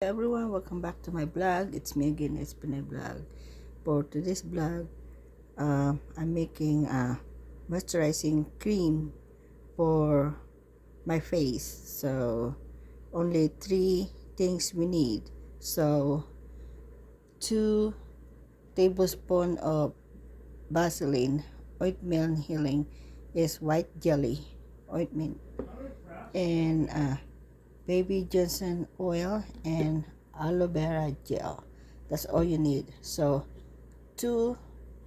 Everyone, welcome back to my blog. It's me again, it's Pinay Vlog. For today's blog, I'm making a moisturizing cream for my face. So only three things we need. So 2 tablespoons of Vaseline ointment healing is white jelly ointment, and baby Johnson oil and aloe vera gel. That's all you need. So 2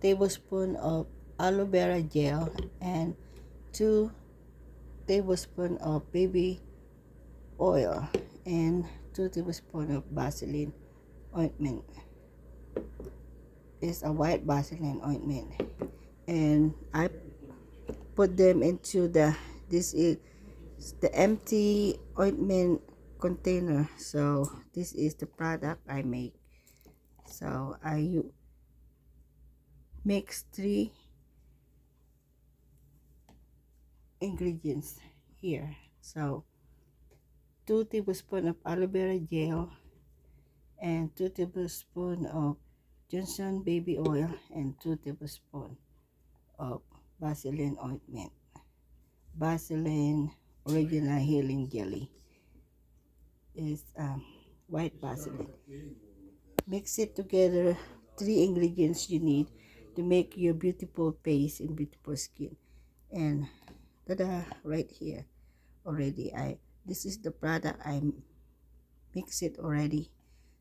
tablespoons of aloe vera gel and 2 tablespoons of baby oil and 2 tablespoons of Vaseline ointment. It's a white Vaseline ointment, and I put them into this is the empty ointment container. So this is the product I make. So I mix 3 ingredients here. So 2 tablespoons of aloe vera gel and 2 tablespoons of Johnson baby oil and 2 tablespoons of Vaseline ointment. Vaseline original healing jelly is white Vaseline. Mix it together. 3 ingredients you need to make your beautiful face and beautiful skin. And tada, right here already. This is the product I mix it already.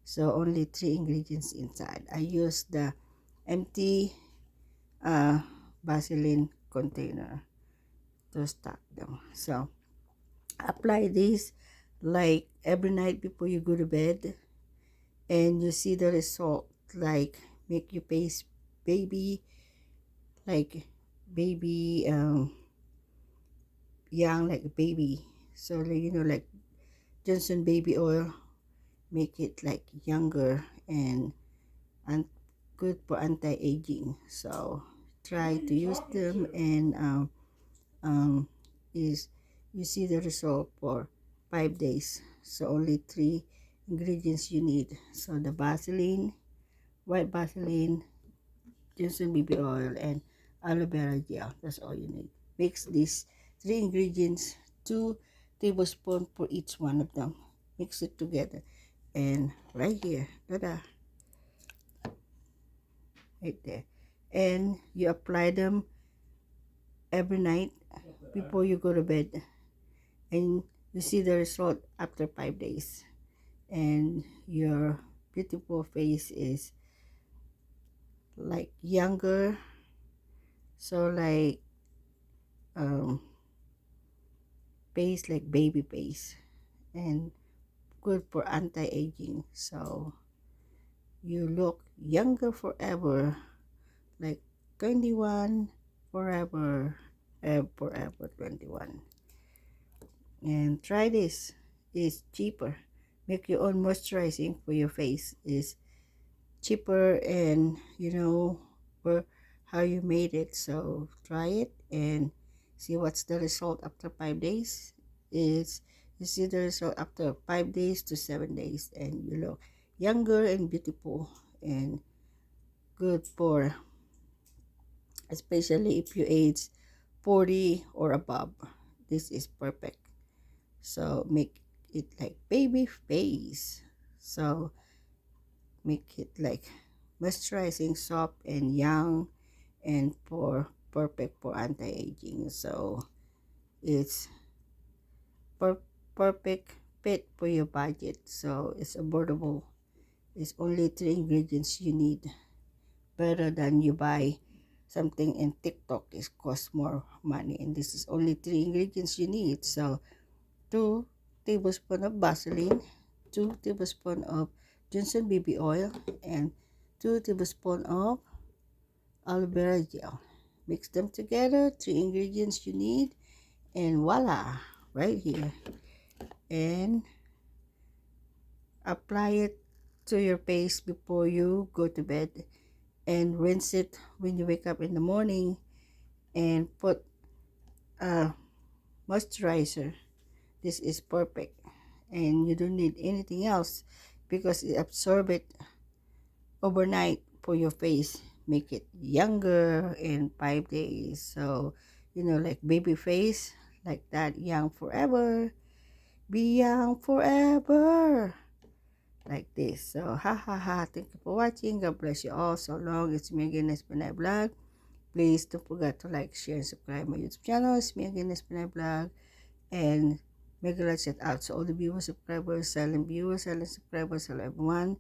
So only 3 ingredients inside. I use the empty Vaseline container to stock them. So apply this like every night before you go to bed, and you see the result, like make your face baby, like baby young, like baby. So like Johnson baby oil make it like younger and good for anti-aging. So try to use them, and is you see the result for 5 days. So only 3 ingredients you need. So the Vaseline, white Vaseline, Johnson baby oil, and aloe vera gel. That's all you need. Mix these 3 ingredients, 2 tablespoons for each one of them. Mix it together, and right here, tada, right there. And you apply them every night before you go to bed, and you see the result after 5 days, and your beautiful face is like younger. So like face like baby face, and good for anti-aging. So you look younger forever, like 21 forever, forever 21. And try this. It's cheaper. Make your own moisturizing for your face is cheaper, and you know where how you made it. So try it and see what's the result after 5 days. Is you see the result after 5 days to 7 days, and you look younger and beautiful and good for, especially if you age 40 or above. This is perfect. So make it like baby face. So make it like moisturizing, soft and young, and for perfect for anti-aging. So it's per- perfect fit for your budget. So it's affordable. It's only 3 ingredients you need. Better than you buy something in TikTok. It costs more money, and this is only 3 ingredients you need. So 2 tablespoons of Vaseline, 2 tablespoons of Johnson baby oil, and 2 tablespoons of aloe vera gel. Mix them together, 3 ingredients you need, and voila, right here. And apply it to your face before you go to bed, and rinse it when you wake up in the morning, and put a moisturizer. This is perfect, and you don't need anything else. because it absorb it overnight for your face, make it younger in 5 days. So like baby face, like that, young forever, be young forever, like this. So ha ha ha, thank you for watching. God bless you all. So long. It's me again, Espinay Vlog. Please don't forget to like, share, and subscribe my YouTube channel. It's me again, Espinay Vlog. And mega love shout out to all the viewers, subscribers, silent subscribers, hello everyone.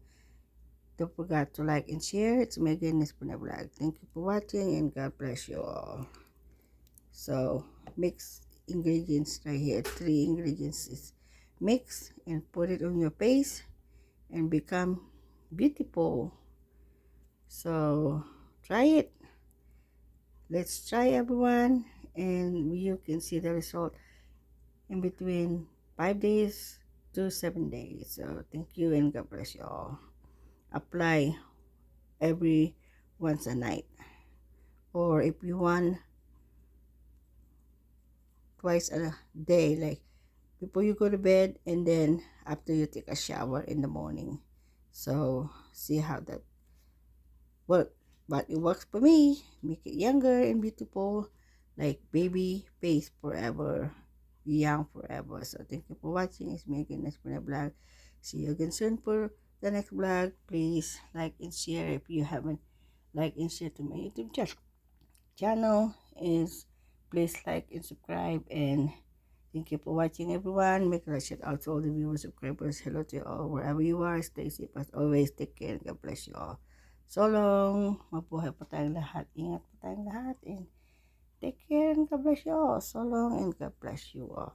Don't forget to like and share. It's me again, Espinay Vlog. Thank you for watching and God bless you all. So mix ingredients right here. 3 ingredients is mix and put it on your face and become beautiful. So try it. Let's try, everyone, and you can see the result in between 5 days to 7 days. So thank you and God bless you all. Apply every once a night, or if you want, twice a day, like before you go to bed and then after you take a shower in the morning. So see how that works. But it works for me. Make it younger and beautiful, like baby face forever, young forever. So thank you for watching. It's me again, Espinay Vlog. See you again soon for the next vlog. Please like and share if you haven't like and share to my YouTube channel. Is please like and subscribe, and thank you for watching, everyone. Make a shout out to all the viewers, subscribers. Hello to you all wherever you are. Stay safe as always. Take care and God bless you all. So long. Mabuhay po tayong lahat. Ingat po tayong lahat. And take care and God bless you all. So long and God bless you all.